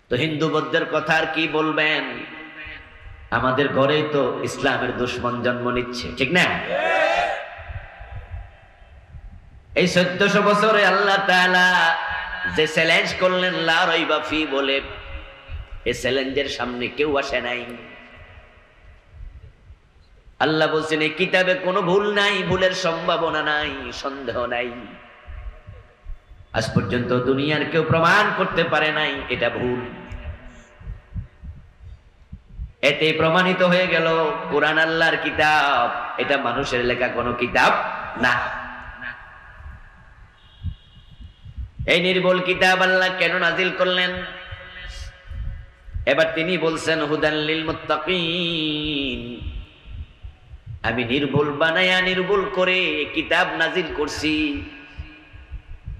Speaker 1: তো হিন্দু বৌদ্ধের কথা আর কি বলবেন? আমাদের ঘরেই তো ইসলামের দুশ্মন জন্ম নিচ্ছে, ঠিক না? এই 1400 বছরে আল্লাহ তাআলা যে চ্যালেঞ্জ করলেন লা রাইবা ফি বলে, এই চ্যালেঞ্জের সামনে কেউ আসে নাই। আল্লাহ বলছেন এই কিতাবে কোনো ভুল নাই, ভুলের সম্ভাবনা নাই, সন্দেহ নাই। আজ পর্যন্ত দুনিয়ার কেউ প্রমাণ করতে পারে নাই এটা ভুল। এতে প্রমাণিত হয়ে গেল কোরআন আল্লাহর কিতাব, এটা মানুষের লেখা কোনো কিতাব না। এই নির্ভুল কিতাব আল্লাহ কেন নাজিল করলেন? এবার তিনি বলছেন হুদাল লিল মুত্তাকিন, আমি নির্ভুল বানায়া নির্ভুল করে কিতাব নাজিল করছি।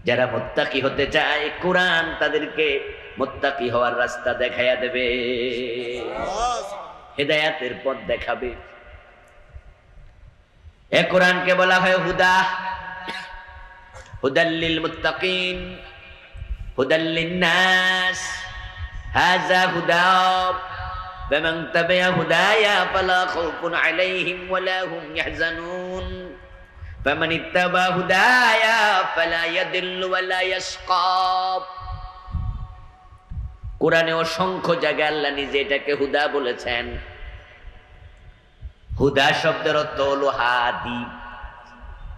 Speaker 1: যারা মুত্তাকি হতে চায় কোরআন তাদেরকে মুত্তাকি হওয়ার রাস্তা দেখায়া দেবে, হেদায়েতের পথ দেখাবে। এই কোরআনকে বলা হয় হুদা, হুদাল লিল মুত্তাকিন, হুদাল লিন নাস, হাযা হুদা ফামান তাবিআ হুদায়া ফালা খাউফুন আলাইহিম ওয়ালা হুম ইয়াহজানুন ফামান ইত্তাবা হুদায়া ফালা ইয়াদিল্লু ওয়ালা ইয়াশকা। কোরআনে অসংখ্য জায়গায় আল্লাহ নিজে এটাকে হুদা বলেছেন। হুদা শব্দের অর্থ হলো হাদি।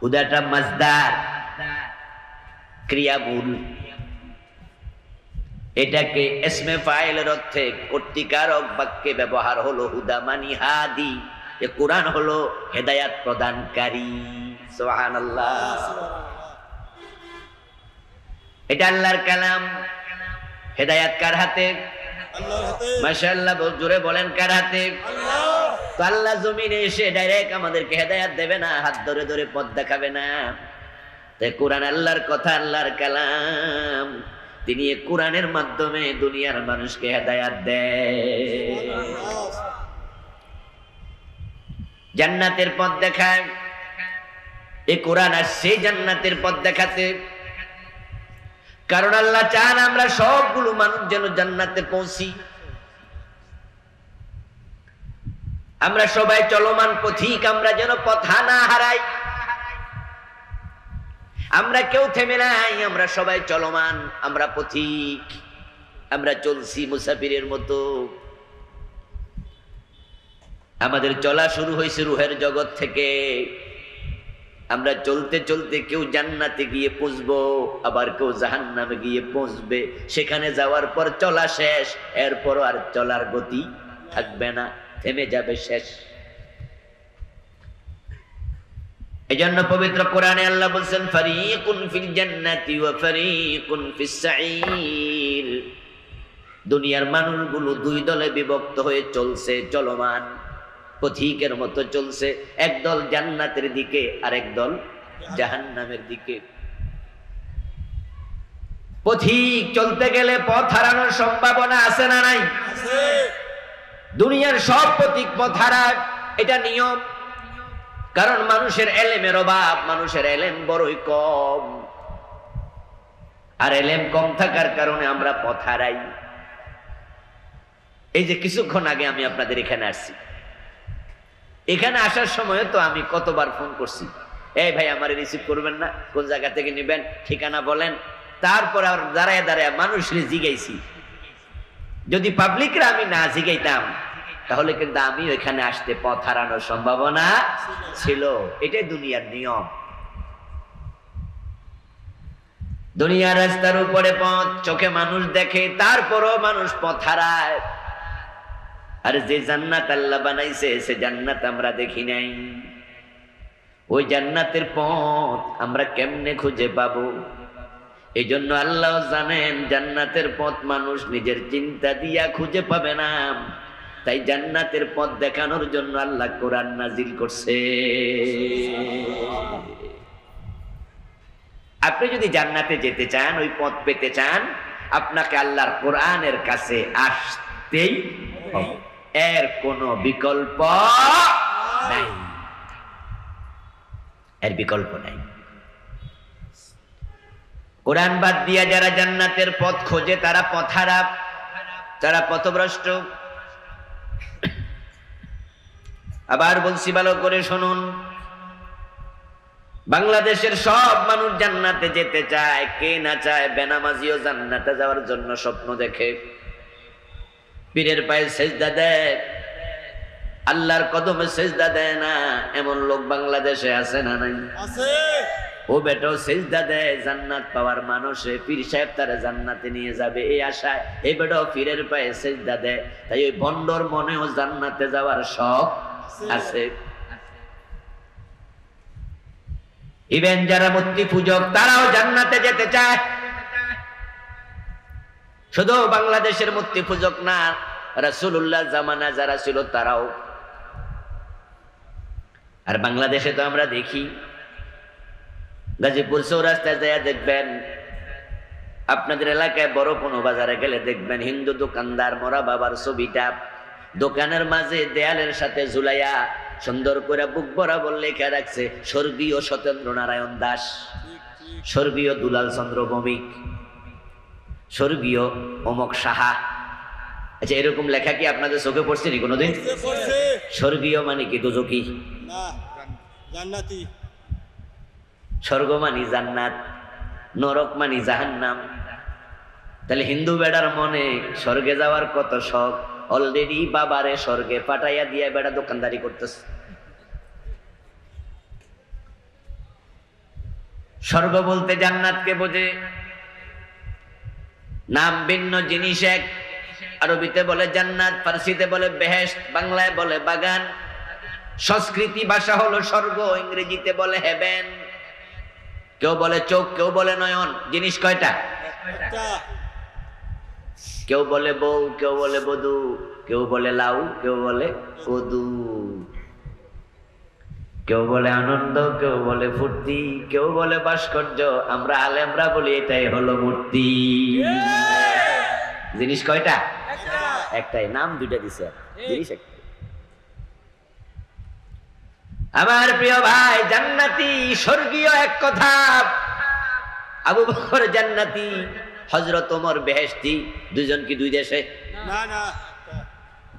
Speaker 1: হুদাটা মাজদার, ক্রিয়ামূল। এটাকে ইসমে ফাইলের অর্থে কর্তৃকারক বাক্যে ব্যবহার হলো হুদা মানি হাদি। এ কোরআন হলো হেদায়াত প্রদানকারী। সুবহানাল্লাহ। এটা আল্লাহর কালাম। হেদায়াত কার হাতে? আল্লাহর হাতে। মাশাআল্লাহ, জোরে বলেন কার হাতে? আল্লাহ। তো আল্লাহ জমিনে এসে ডাইরেক্ট আমাদেরকে হেদায়াত দেবে না, হাত ধরে ধরে পথ দেখাবে না। তাই কোরআন আল্লাহর কথা, আল্লাহর কালাম। তিনি এই কোরআনের মাধ্যমে দুনিয়ার মানুষকে হেদায়াত দেয়, জান্নাতের পথ দেখায়। এই কোরআন আসছে জান্নাতের পথ দেখাতে। কারণ আল্লাহ চান আমরা সবগুলো মানুষ যেন জান্নাতে পৌঁছি। আমরা সবাই চলমান পথিক, আমরা যেন পথ না হারাই। আমরা কেউ থেমে নাই, আমরা সবাই চলমান, আমরা পথিক, আমরা চলছি মুসাফিরের মতো। আমাদের চলা শুরু হয়েছে রুহের জগৎ থেকে। আমরা চলতে চলতে কেউ জান্নাতে গিয়ে পৌঁছবো, আবার কেউ জাহান্নামে গিয়ে পৌঁছবে। সেখানে যাওয়ার পর চলা শেষ, এরপর আর চলার গতি থাকবে না, থেমে যাবে, শেষ। এজন্য পবিত্র কোরআনে আল্লাহ বলছেন ফারিকুন ফিল জান্নাতি ওয়া ফারিকুন ফিস সাঈর। দুনিয়ার মানুষগুলো দুই দলে বিভক্ত হয়ে চলছে, চলমান পথিকের মতো চলছে। একদল জান্নাতের দিকে আর একদল জাহান্নামের দিকে। পথিক চলতে গেলে পথ হারানোর সম্ভাবনা আছে না নাই? দুনিয়ার সব পথিক পথ হারায়, এটা নিয়ম। কারণ মানুষের এলেমের অভাব, মানুষের এলেম বড়ই কম, আর এলেম কম থাকার কারণে আমরা পথ হারাই। এই যে কিছুক্ষণ আগে আমি আপনাদের এখানে আসছি, এখানে আসার সময় তো আমি কতবার ফোন করছি, এই ভাই আমার রিসিভ করবেন না, কোন জায়গা থেকে নেবেন, ঠিকানা বলেন। তারপর আর দাঁড়ায় দাঁড়ায় মানুষের জিগাইছি। যদি পাবলিকরা আমি না জিগাইতাম তাহলে কিন্তু আমি ওইখানে আসতে পথ হারানোর সম্ভাবনা ছিল। এটাই দুনিয়ার নিয়ম। দুনিয়ার রাস্তার উপরে পথ, চোখে মানুষ দেখে, তারপরও মানুষ পথ হারায়। আর যে জান্নাত আল্লাহ বানাইছে সে জান্নাত আমরা দেখি নাই। ওই জান্নাতের পথ আমরা কেমনে খুঁজে পাবো? এই জন্য আল্লাহ জানেন জান্নাতের পথ মানুষ নিজের চিন্তা দিয়া খুঁজে পাবে না। তাই জান্নাতের পথ দেখানোর জন্য আল্লাহ কোরআন নাজিল করছে। আপনি যদি জান্নাতে যেতে চান, ওই পথ পেতে চান, আপনাকে আল্লাহর কোরআনের কাছে আসতেই হবে। এর কোনো বিকল্প নাই, এর বিকল্প নাই। কোরআন বাদ দিয়া যারা জান্নাতের পথ খোঁজে তারা পথহারা, তারা পথভ্রষ্ট। আবার বলছি, ভালো করে শুনুন, বাংলাদেশের সব মানুষ জান্নাতে যেতে চায়, কে না চায়? বেনামাজিও জান্নাতে যাওয়ার জন্য স্বপ্ন দেখে, পীরের পায়ে সেজদা দেয়, আল্লাহর কদমে সেজদা দেয় না এমন লোক বাংলাদেশে আছে না নাই? আছে। ও বেটাও সেজদা দেয় জান্নাত পাওয়ার মানুষে, পীর সাহেব তারা জান্নাতে নিয়ে যাবে এই আশায় এই বেটাও পীরের পায়ে সেজদা দেয়। তাই ওই বন্ডর মনেও জান্নাতে যাওয়ার শখ আছে। ইভেন যারা মূর্তি পূজক তারাও জান্নাতে যেতে চায়। শুধু বাংলাদেশের মূর্তি পূজক না, রাসূলুল্লাহ জামানা যারা ছিল তারাও। আর বাংলাদেশে তো আমরা দেখি, গাজীপুর চৌরাস্তায় যায় দেখবেন, আপনাদের এলাকায় বড় কোনো বাজারে গেলে দেখবেন হিন্দু দোকানদার মরা বাবার ছবিটা দোকানের মাঝে দেয়ালের সাথে ঝুলাইয়া সুন্দর করে বুক বরাবর লেখা রাখছে স্বর্গীয় সত্যেন্দ্র নারায়ণ দাস, স্বর্গীয় দুলাল চন্দ্র ভৌমিক, স্বর্গীয় অমক সাহা। আচ্ছা, এরকম লেখা কি আপনাদের চোখে পড়ছে নি কোনোদিন? স্বর্গীয় মানে কি দোজখী? না, জান্নাতি। স্বর্গ মানি জান্নাত, নরক মানি জাহান্নাম। তাহলে হিন্দু বেড়ার মনে স্বর্গে যাওয়ার কত শখ, অলরেডি বাবারে স্বর্গে পাঠাইয়া দিয়ে বেড়া দোকানদারি করতেছে। স্বর্গ বলতে জান্নাতকে বোঝে, নাম ভিন্ন জিনিস এক। আরবিতে বলে জান্নাত, ফার্সিতে বলে বেহেশত, বাংলায় বলে বাগান। সংস্কৃতি ভাষা হলো স্বর্গ, ইংরেজিতে বলে হেভেন। কেউ বলে চোখ, কেউ বলে নয়ন। জিনিস কয়টা? কেউ বলে বউ, কেউ বলে বধূ, কেউ বলে লাউ, কেউ বলে কদু, কেউ বলে আনন্দ, কেউ বলে ফুর্তি, কেউ বলে ভাস্কর্য। আমরা আলেমরা বলি এটাই হলো মূর্তি। জিনিস কয়টা? একটাই, নাম দুইটা দিছে, জিনিস একটাই। আমার প্রিয় ভাই, জান্নাতি স্বর্গীয় এক কথা। আবু বকর জান্নাতি, হযরত ওমর বেহেশতি। দুইজন কি দুই দেশে? না না।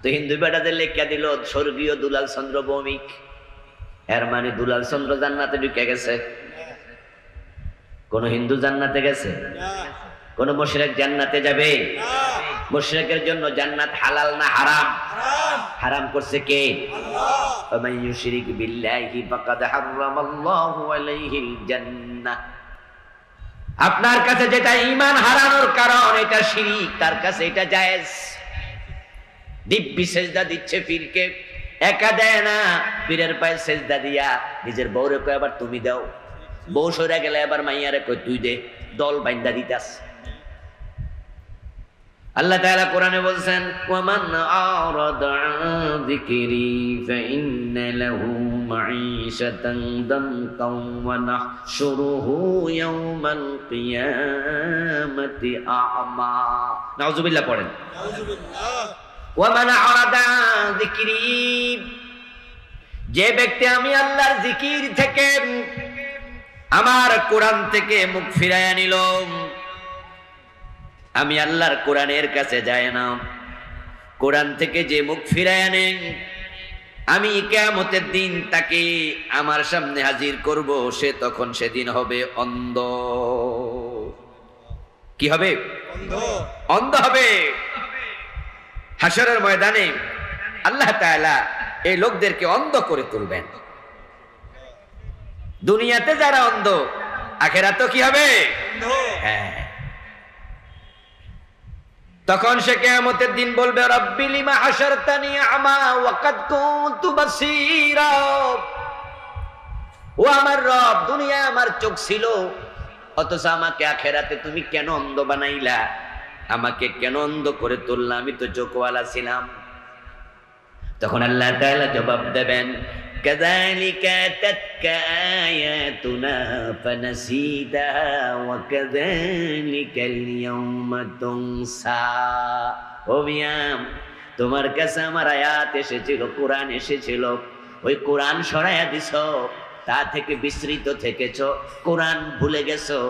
Speaker 1: তো হিন্দু বেটাদের লেখা দিল স্বর্গীয় দুলাল চন্দ্র ভৌমিক। এর মানে দুলাল চন্দ্র জান্নাতে ঢুকে গেছে? কোন হিন্দু জান্নাতে গেছে? কোন মুশরিক জান্নাতে যাবে? মুশরিকের জন্য জান্নাত হালাল না হারাম? হারাম করছে কে? আল্লাহ। ومن يشرك بالله فقد حرم الله عليه الجنة। আপনার কাছে যেটা ঈমান হারানোর কারণ এটা শিরক, তার কাছে এটা জায়েজ। দিব্যি সেজদা দিচ্ছে পীরকে, একা দেয় না, পীরের পায়ে সেজদা দিয়া নিজের বউরে কয় আবার তুমি দাও, বউ সরে গেলে আবার মাইয়ারে কয় তুই দে, দল বাইন্দা দিতাস। আল্লাহ তাআলা কোরআনে বলছেন ওয়ামান আরাদা আন যিকরি ফাইন্না লাহু মাঈশাতান দানকাও ওয়া নাহশুরুহু ইয়াওমাল কিয়ামাতি আ'মা। নাউযুবিল্লাহ পড়েন, নাউযুবিল্লাহ। ওয়ামান আরাদা আন যিকরি, যে ব্যক্তি আমি আল্লাহর জিকির থেকে, আমার কোরআন থেকে মুখ ফিরাইয়া নিল, আমি আল্লাহর কোরআনের কাছে যায় না, কোরআন থেকে যে মুখ ফিরায় নেন, আমি কিয়ামতের দিন তাকে আমার সামনে হাজির করব, সে তখন সেদিন হবে অন্ধ। কি হবে? অন্ধ হবে। হাসরের ময়দানে আল্লাহ তাআলা এই লোকদেরকে অন্ধ করে তুলবেন। দুনিয়াতে যারা অন্ধ, আখিরাতেও কি হবে? হ্যাঁ। তখন সে কিয়ামতের দিন বলবে রব্বি লিমা হাশারতানি আমা ওয়া কাদ কুনতু বাসীরা। ও আমার রব, দুনিয়ায় আমার চোখ ছিল, অথচ আমাকে আখিরাতে তুমি কেন অন্ধ বানাইলা? আমাকে কেন অন্ধ করে তুললা? আমি তো চোখওয়ালা ছিলাম। তখন আল্লাহ তাআলা জবাব দেবেন كذلك أتتك آياتنا فنسيتها وكذلك اليوم تنسى। ও মিয়াম, তোমার কাছে আমার আয়াত এসেছিল, কোরআন এসেছিল, ওই কোরআন সরাইয়া দিছো, তা থেকে বিস্মৃত থেকেছো, কোরআন ভুলে গেছো।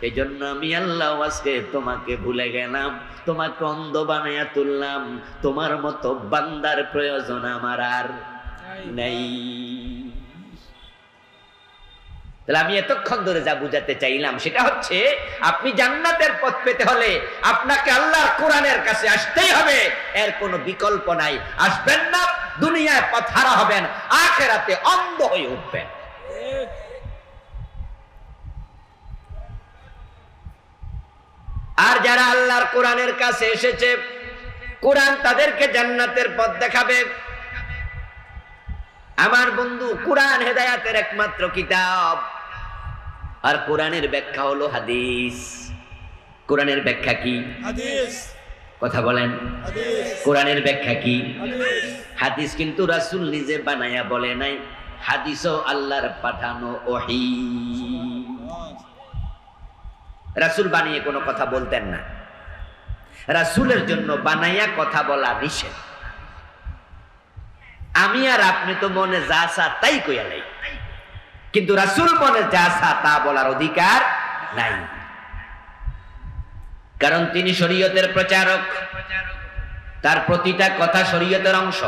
Speaker 1: এই জন্য আমি আল্লাহ আজকে তোমাকে ভুলে গেলাম, তোমাকে অন্ধ বানাইয়া তুললাম। তোমার মতো বান্দার প্রয়োজন আমার আর নাই। তাহলে আমি এতক্ষণ ধরে যা বুঝাতে চাইলাম সেটা হচ্ছে, আপনি জান্নাতের পথ পেতে হলে আপনাকে আল্লাহর কোরআনের কাছে আসতেই হবে, এর কোনো বিকল্প নাই। আসবেন না, দুনিয়ায় পথ হারা হবেন, আখিরাতে অন্ধ হয়ে উঠবেন। আর যারা আল্লাহর কোরআনের কাছে এসেছে, কোরআন তাদেরকে জান্নাতের পথ দেখাবে। আমার বন্ধু, কোরআন হেদায়েতের একমাত্র কিতাব, আর কোরআনের ব্যাখ্যা হলো হাদিস। কোরআনের ব্যাখ্যা কি? হাদিস। কথা বলেন, হাদিস। কোরআনের ব্যাখ্যা কি? হাদিস। হাদিস কিন্তু রাসূল নিজে বানায়া বলে নাই, হাদিসও আল্লাহর পাঠানো ওহী। রাসূল বানিয়ে কোনো কথা বলতেন না, রাসূলের জন্য বানাইয়া কথা বলা নিষেধ। আমি আর আপনি তো মনে যা চা তাই কইয়া নাই, কিন্তু রাসূল মনে যা চা তা বলার অধিকার নাই, কারণ তিনি শরীয়তের প্রচারক, তার প্রতিটা কথা শরীয়তের অংশ,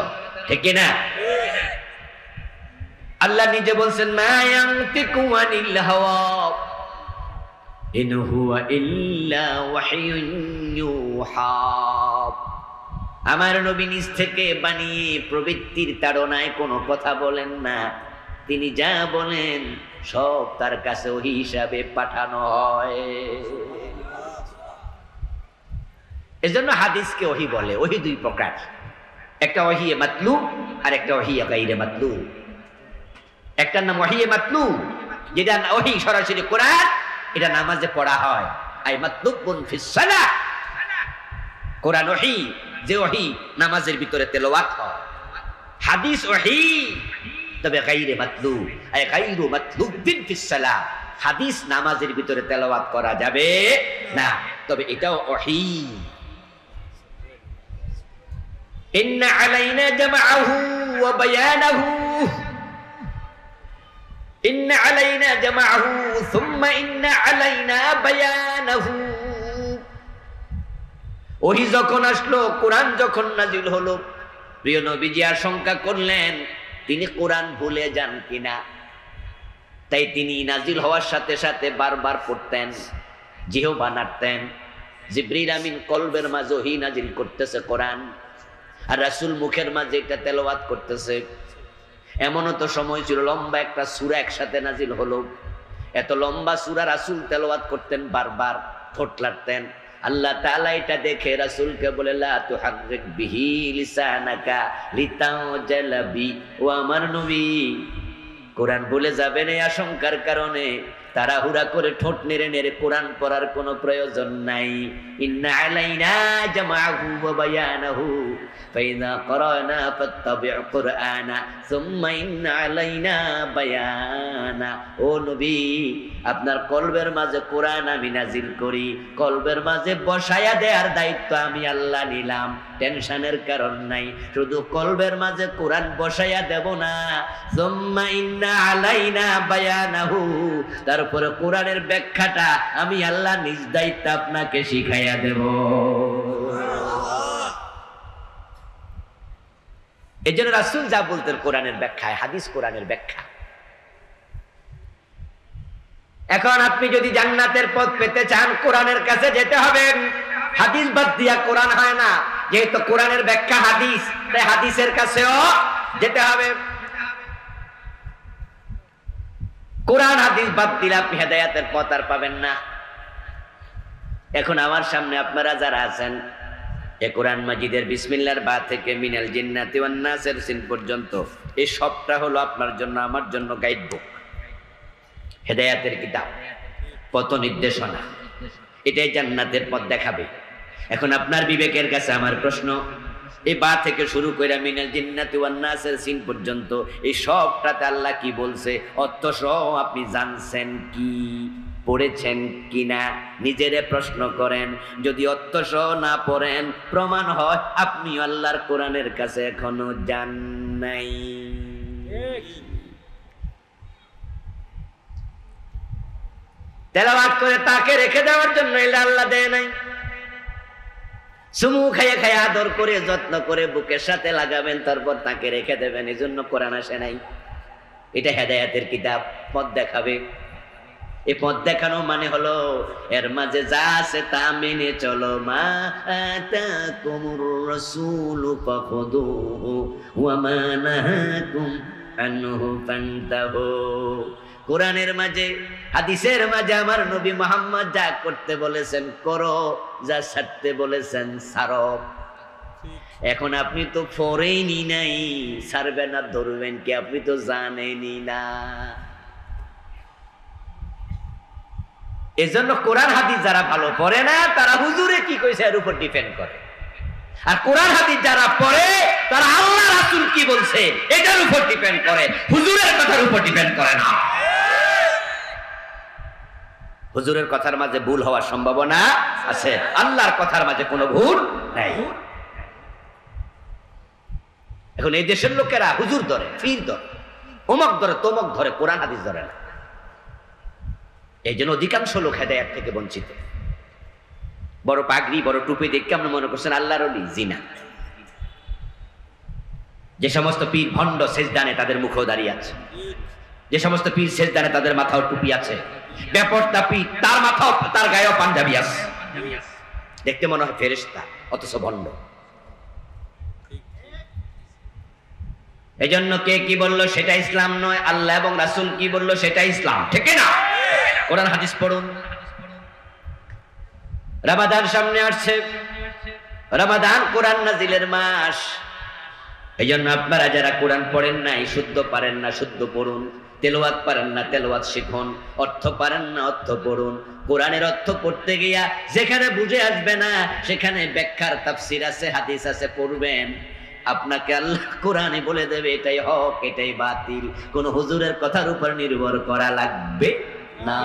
Speaker 1: ঠিক না? আল্লাহ নিজে বলছেন মা ইয়ানতিকু আনিল হাওয়া ইন হুয়া ইল্লা ওয়াহয়ুন ইউহা। আমার নবী নিজ থেকে বানিয়ে প্রবৃত্তির তাড়নায় কোনো কথা বলেন না, তিনি যা বলেন সব তার কাছে ওহী হিসাবে পাঠানো হয়। এজন্য হাদিসকে ওহী বলে। ওহী দুই প্রকার, একটা ওহী মাতলু আর একটা ওহী গায়রে মাতলু। একটার নাম ওহী মাতলু, যেটা ওহী সরাসরি কোরআন, এটা নামাজে পড়া হয়। আই মাতলুবুন ফিস সালাহ, কোরআন ওহী, যে ওহী নামাজের ভিতরে তেলাওয়াত হয়। হাদিস ওহী, তবে গায়রে মাতলু, আই গায়রু মাতলুবিন ফিস সালাহ। হাদিস নামাজের ভিতরে তেলাওয়াত করা যাবে না, তবে এটাও ওহী। ইন্না আলাইনা জামআহু ওয়া বায়ানাহু, ইন্না আলাইনা জামআহু সুম্মা ইন্না আলাইনা বায়ানাহু। ওহী যখন আসলো, কোরআন যখন নাজিল হলো, প্রিয় নবীজি আশঙ্কা করলেন তিনি কোরআন ভুলে যান কিনা, তাই তিনি নাজিল হওয়ার সাথে সাথে বারবার পড়তেন, জিহবা নাড়তেন। জিবরিল আমিন কলবের মাঝে ওহী নাজিল করতেছে কোরআন, আর রাসূল মুখের মাঝে এটা তেলাওয়াত করতেছে। এমনও তো সময় ছিল লম্বা একটা সূরা একসাথে নাজিল হলো, এত লম্বা সূরা রাসূল তেলাওয়াত করতেন, বারবার ঠোঁট লাড়তেন। আল্লাহ তাআলা এটা দেখে রাসূলকে বলে লা তুহাররিক বিহি লিসানাকা লিতাওজালা বি, ও আমার নবী কোরআন ভুলে যাবেন এই আশঙ্কার কারণে তাড়াহুড়া করে ঠোঁট নেড়ে নেড়ে কোরআন পড়ার কোনো প্রয়োজন নাই। ইন্না আলাইনা জামাআহু ওয়া বায়ানাহু ফাইযা ক্বরানা ফাত্তাবি' কুরআনা সুম্মা ইন্না আলাইনা বায়ানা। ও নবী, আপনার কলবের মাঝে কোরআন আমি নাজিল করি, কলবের মাঝে বসায়া দেওয়ার দায়িত্ব আমি আল্লাহ নিলাম, টেনশনের কারণ নাই। শুধু কলবের মাঝে কোরআন বসায়া দেব না, সুম্মা ইন্না আলাইনা বায়ানাহু, তারপরে কোরআনের ব্যাখ্যাটা আমি আল্লাহ নিজ দায়িত্ব আপনাকে শিখাইয়া দেব। এই জন্য রাসূল যা বলতেন কোরআনের ব্যাখ্যায়, হাদিস কোরআনের ব্যাখ্যা। এখন আপনি যদি জান্নাতের পথ পেতে চান কোরআনের কাছে যেতে হবে, হাদিস বাদ দিয়া কোরআন হয় না। যেহেতু কোরআনের ব্যাখ্যা হাদিস, তাই হাদিসের কাছেও যেতে হবে। কোরআন হাদিস বাদ দিলে আপনি হেদায়েতের পথ আর পাবেন না। এখন আমার সামনে আপনারা যারা আছেন, এ কোরআন মাজিদের বিসমিল্লাহর বা থেকে মিনাল জিন্নাতি ওয়ান নাসের সিন পর্যন্ত এই সবটা হলো আপনার জন্য আমার জন্য গাইড বুক, হেদায়েতের কিতাব, পথ নির্দেশনা। এটাই জান্নাতের পথ দেখাবে। এখন আপনার বিবেকের কাছে আমার প্রশ্ন, এই বা থেকে শুরু করে মিনাল জিন্নাতি ওয়ান নাসের সিন পর্যন্ত এই সবটাতে আল্লাহ কি বলছে অর্থ সহ আপনি জানছেন কি, পড়েছেন কিনা? নিজেরে প্রশ্ন করেন। যদি অর্থ সহ না পড়েন, প্রমাণ হয় আপনি আল্লাহর কোরআনের কাছে এখনো যান নাই। তেলাওয়াত করে তাকে রেখে দেওয়ার জন্য এটা আল্লাহ দেয় নাই। চুমু খাইয়ে খাইয়ে আদর করে যত্ন করে বুকের সাথে লাগাবেন, তারপর তাকে রেখে দেবেন, এই জন্য কোরআন আসে নাই। এটা হেদায়েতের কিতাব, পথ দেখাবে। এই পথ দেখানো মানে হলো এর মাঝে যা আছে তা মেনে চলো। মা আতাকুমুর রাসূলু ফাখুযুহু ওয়া মা নাহাকুম আনহু ফান্তাহু। কোরআনের মাঝে হাদিসের মাঝে আমার নবী মুহাম্মদ যা করতে বলেছেন করো, যা ছাড়তে বলেছেন ছাড়ো। এখন আপনি তো পড়েইনি নাই, ছাড়বেন না ধরবেন কি? আপনি তো জানেনই না। এজন্য কোরআন হাদিস যারা ভালো পড়ে না, তারা হুজুরে কি কইছে এর উপর ডিপেন্ড করে। আর কোরআন হাদিস যারা পড়ে, তারা আল্লাহ রাসূল কি বলছে এটার উপর ডিপেন্ড করে, হুজুরের কথার উপর ডিপেন্ড করে না। হুজুরের কথার মাঝে ভুল হওয়ার সম্ভাবনা আছে, আল্লাহর কথার মাঝে কোনো ভুল নাই। এখন এই দেশের লোকেরা হুজুর ধরে, ফির ধরে, অমক ধরে, তমক ধরে, কোরআন হাদিস ধরে না। এই জন্য অধিকাংশ লোক হেদায়েত থেকে বঞ্চিত। বড় পাগড়ি, বড় টুপি দেখে আপনি মনে করছেন আল্লাহর ওলি, জিনা। যে সমস্ত পীর ভণ্ড সেজদানে তাদের মুখও দাঁড়িয়ে আছে, যে সমস্ত পীর সেজদানে তাদের মাথাও টুপি আছে, ব্যাপারটা পীর তার মাথাও তার গায়েও পাঞ্জাবি আছে, দেখতে মনে হয় ফেরেশতা, অথচ ভণ্ড। এই জন্য কে কি বললো সেটা ইসলাম নয়, আল্লাহ এবং রাসূল কি বললো সেটা ইসলাম, ঠিক না? কোরআন হাদিস পড়ুন। রমাদান সামনে আসছে, রমাদান কোরআন নাজিলের মাস। এই জন্য আপনারা যারা কোরআন পড়েন নাই, শুদ্ধ পারেন না, শুদ্ধ পড়ুন। তেলাওয়াত পারেন না, তেলাওয়াত শিখুন। অর্থ পারেন না, অর্থ পড়ুন। কোরআনের অর্থ পড়তে গিয়া যেখানে বুঝে আসবে না, সেখানে ব্যাখ্যার তাফসীর আছে, হাদিস আছে, পড়বেন। আপনাকে আল্লাহ কোরআনে বলে দেবে এটাই হক, এটাই বাতিল। কোন হুজুরের কথার উপর নির্ভর করা লাগবে না।